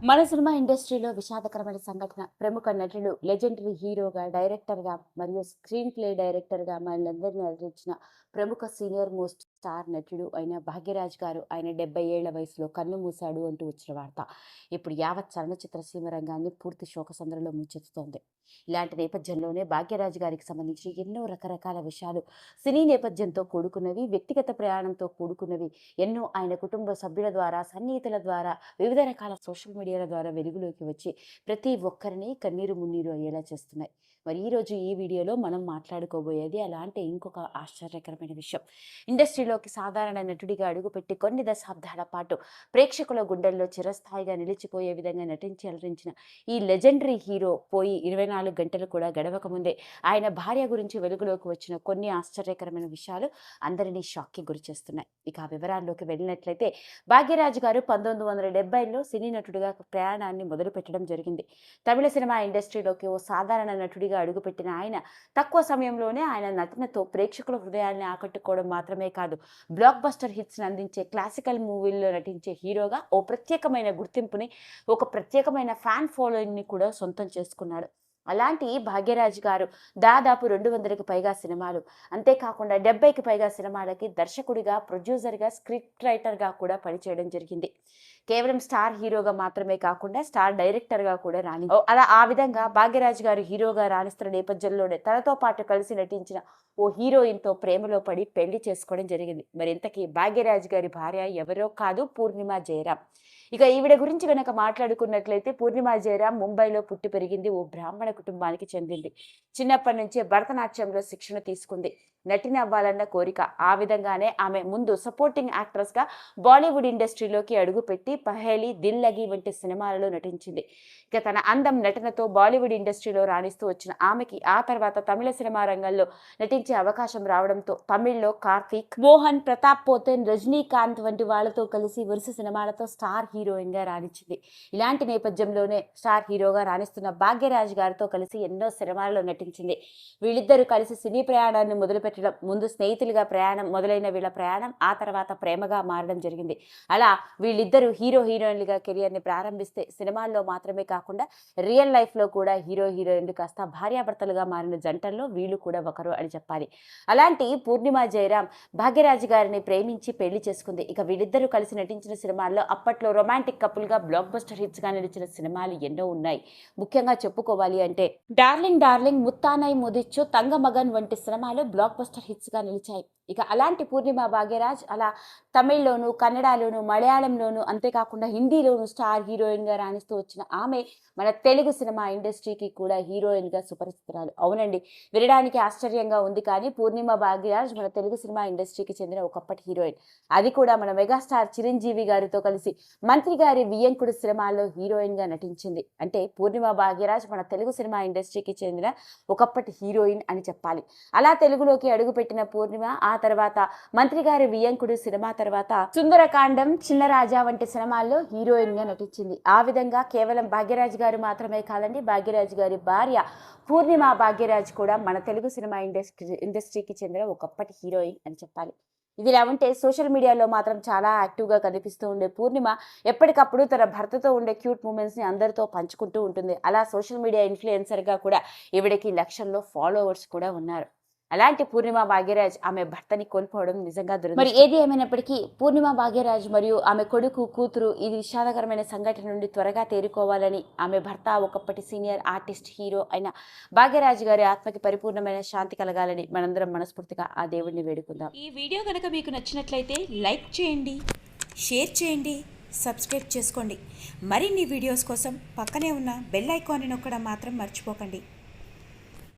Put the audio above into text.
మన సినిమా ఇండస్ట్రీలో విషాదకరమైన సంఘటన. ప్రముఖ నటుడు, లెజెండరీ హీరోగా, డైరెక్టర్‌గా మరియు స్క్రీన్ ప్లే డైరెక్టర్‌గా మనల్నందరిని అలరించిన ప్రముఖ సీనియర్ మోస్ట్ స్టార్ నటుడు అయిన భాగ్యరాజ్ గారు ఆయన 70 ఏళ్ల వయసులో కన్నుమూశాడు అంటూ వచ్చిన వార్త ఇప్పుడు యావత్ చలనచిత్ర సీమ రంగాన్ని పూర్తి శోకసంద్రంలో ముంచెత్తుతోంది. ఇలాంటి నేపథ్యంలోనే భాగ్యరాజ్ గారికి సంబంధించి ఎన్నో రకరకాల విషయాలు, సినీ నేపథ్యంతో కూడుకున్నవి, వ్యక్తిగత ప్రయాణంతో కూడుకున్నవి ఎన్నో ఆయన కుటుంబ సభ్యుల ద్వారా, సన్నిహితుల ద్వారా, వివిధ రకాల సోషల్ మీడియాల ద్వారా వెలుగులోకి వచ్చి ప్రతి ఒక్కరిని కన్నీరు మున్నీరు అయ్యేలా చేస్తున్నాయి. మరి ఈరోజు ఈ వీడియోలో మనం మాట్లాడుకోబోయేది అలాంటి ఇంకొక ఆశ్చర్యకరమైన విషయం. ఇండస్ట్రీలోకి సాధారణ నటుడిగా అడుగుపెట్టి కొన్ని దశాబ్దాల పాటు ప్రేక్షకుల గుండెల్లో చిరస్థాయిగా నిలిచిపోయే విధంగా నటించి అలరించిన ఈ లెజెండరీ హీరో పోయి 24 గంటలు కూడా గడవక ముందే ఆయన భార్య గురించి వెలుగులోకి వచ్చిన కొన్ని ఆశ్చర్యకరమైన విషయాలు అందరినీ షాక్కి గురి చేస్తున్నాయి. ఇక ఆ వివరాల్లోకి వెళ్ళినట్లయితే భాగ్యరాజ్ గారు 1970లో సినీ నటుడిగా ప్రయాణాన్ని మొదలుపెట్టడం జరిగింది. తమిళ సినిమా ఇండస్ట్రీలోకి ఓ సాధారణ నటుడిగా అడుగుపెట్టిన ఆయన తక్కువ సమయంలోనే ఆయన నటనతో ప్రేక్షకుల హృదయాల్ని ఆకట్టుకోవడం మాత్రమే కాదు, బ్లాక్ బస్టర్ హిట్స్ అందించే క్లాసికల్ మూవీల్లో నటించే హీరోగా ఓ ప్రత్యేకమైన గుర్తింపుని, ఒక ప్రత్యేకమైన ఫ్యాన్ ఫాలోయింగ్ని కూడా సొంతం చేసుకున్నాడు. అలాంటి భాగ్యరాజ్ గారు దాదాపు 200కి పైగా సినిమాలు, అంతేకాకుండా 70కి పైగా సినిమాలకి దర్శకుడిగా, ప్రొడ్యూసర్గా, స్క్రిప్ట్ రైటర్గా కూడా పనిచేయడం జరిగింది. కేవలం స్టార్ హీరోగా మాత్రమే కాకుండా స్టార్ డైరెక్టర్గా కూడా ఆ విధంగా భాగ్యరాజ్ గారు హీరోగా రాణిస్తున్న నేపథ్యంలోనే తనతో పాటు కలిసి నటించిన ఓ హీరోయిన్తో ప్రేమలో పడి పెళ్లి చేసుకోవడం జరిగింది. మరి ఇంతకీ భాగ్యరాజ్ గారి భార్య ఎవరో కాదు, పూర్ణిమ జయరాం. ఇక ఈవిడ గురించి కనుక మాట్లాడుకున్నట్లయితే పూర్ణిమ జయరాం ముంబైలో పుట్టి పెరిగింది. ఓ బ్రాహ్మణ కుటుంబానికి చెందింది. చిన్నప్పటి నుంచే భరతనాట్యంలో శిక్షణ తీసుకుంది. నటిని అవ్వాలన్న కోరిక. ఆ విధంగానే ఆమె ముందు సపోర్టింగ్ యాక్ట్రెస్గా బాలీవుడ్ ఇండస్ట్రీలోకి అడుగుపెట్టి పహేలి, దిల్ లగి వంటి సినిమాలలో నటించింది. ఇక తన అందం, నటనతో బాలీవుడ్ ఇండస్ట్రీలో రాణిస్తూ వచ్చిన ఆమెకి ఆ తర్వాత తమిళ సినిమా రంగంలో నటించే అవకాశం రావడంతో తమిళ్లో కార్తీక్, మోహన్, ప్రతాప్ పోతన్, రజనీకాంత్ వంటి వాళ్లతో కలిసి వరుస సినిమాలతో స్టార్ హీరోయిన్గా రాణించింది. ఇలాంటి నేపథ్యంలోనే స్టార్ హీరోగా రాణిస్తున్న భాగ్యరాజ్ గారితో కలిసి ఎన్నో సినిమాల్లో నటించింది. వీళ్ళిద్దరూ కలిసి సినీ ప్రయాణాన్ని మొదలుపెట్టడం, ముందు స్నేహితులుగా ప్రయాణం మొదలైన వీళ్ళ ప్రయాణం ఆ తర్వాత ప్రేమగా మారడం జరిగింది. అలా వీళ్ళిద్దరూ హీరో హీరోయిన్లుగా కెరియర్ని ప్రారంభిస్తే సినిమాల్లో మాత్రమే కాకుండా రియల్ లైఫ్లో కూడా హీరో హీరోయిన్లు కాస్త భార్యాభర్తలుగా మారిన జంటల్లో వీళ్ళు కూడా ఒకరు అని చెప్పాలి. అలాంటి పూర్ణిమ జయరాం భాగ్యరాజ్ గారిని ప్రేమించి పెళ్లి చేసుకుంది. ఇక వీళ్ళిద్దరూ కలిసి నటించిన సినిమాల్లో అప్పట్లో రొమాంటిక్ కపుల్గా బ్లాక్ బస్టర్ హిట్స్గా నిలిచిన సినిమాలు ఎన్నో ఉన్నాయి. ముఖ్యంగా చెప్పుకోవాలి అంటే డార్లింగ్ డార్లింగ్, ముత్తానై ముదిచ్చు, తంగమగన్ వంటి సినిమాలు బ్లాక్ బస్టర్ హిట్స్గా నిలిచాయి. ఇక అలాంటి పూర్ణిమ భాగ్యరాజ్ అలా తమిళ్లోను, కన్నడలోను, మలయాళంలోను, అంతేకాకుండా హిందీలోను స్టార్ హీరోయిన్గా రాణిస్తూ వచ్చిన ఆమె మన తెలుగు సినిమా ఇండస్ట్రీకి కూడా హీరోయిన్గా సుపరిచితురాలు. అవునండి, వినడానికి ఆశ్చర్యంగా ఉంది, కానీ పూర్ణిమ భాగ్యరాజ్ మన తెలుగు సినిమా ఇండస్ట్రీకి చెందిన ఒకప్పటి హీరోయిన్. అది కూడా మన మెగాస్టార్ చిరంజీవి గారితో కలిసి మంత్రి గారి వియ్యంకుడు సినిమాల్లో హీరోయిన్గా నటించింది. అంటే పూర్ణిమ భాగ్యరాజ్ మన తెలుగు సినిమా ఇండస్ట్రీకి చెందిన ఒకప్పటి హీరోయిన్ అని చెప్పాలి. అలా తెలుగులోకి అడుగుపెట్టిన పూర్ణిమ ఆ తర్వాత మంత్రి గారి వియ్యంకుడు సినిమా తర్వాత సుందరకాండం, చిన్నరాజా వంటి సినిమాల్లో హీరోయిన్ గా నటించింది. ఆ విధంగా కేవలం భాగ్యరాజ్ గారు మాత్రమే కాదండి, భాగ్యరాజ్ గారి భార్య పూర్ణిమ భాగ్యరాజ్ కూడా మన తెలుగు సినిమా ఇండస్ట్రీకి చెందిన ఒకప్పటి హీరోయిన్ అని చెప్పాలి. ఇదిలా ఉంటే సోషల్ మీడియాలో మాత్రం చాలా యాక్టివ్గా కనిపిస్తూ ఉండే పూర్ణిమ ఎప్పటికప్పుడు తన భర్తతో ఉండే క్యూట్ మూమెంట్స్ని అందరితో పంచుకుంటూ ఉంటుంది. అలా సోషల్ మీడియా ఇన్ఫ్లుయెన్సర్గా కూడా ఈవిడకి లక్షల్లో ఫాలోవర్స్ కూడా ఉన్నారు. అలాంటి పూర్ణిమ భాగ్యరాజ్ ఆమె భర్తని కోల్పోవడం నిజంగా దురదృష్టం. మరి ఏది ఏమైనప్పటికీ పూర్ణిమ భాగ్యరాజ్ మరియు ఆమె కొడుకు, కూతురు ఇది విషాదకరమైన సంఘటన నుండి త్వరగా తేరుకోవాలని, ఆమె భర్త ఒకప్పటి సీనియర్ ఆర్టిస్ట్, హీరో అయిన భాగ్యరాజ్ గారి ఆత్మకి పరిపూర్ణమైన శాంతి కలగాలని మనందరం మనస్ఫూర్తిగా ఆ దేవుడిని వేడుకుందాం. ఈ వీడియో కనుక మీకు నచ్చినట్లయితే లైక్ చేయండి, షేర్ చేయండి, సబ్స్క్రైబ్ చేసుకోండి. మరిన్ని వీడియోస్ కోసం పక్కనే ఉన్న బెల్ ఐకాన్ని నొక్కడం మాత్రం మర్చిపోకండి.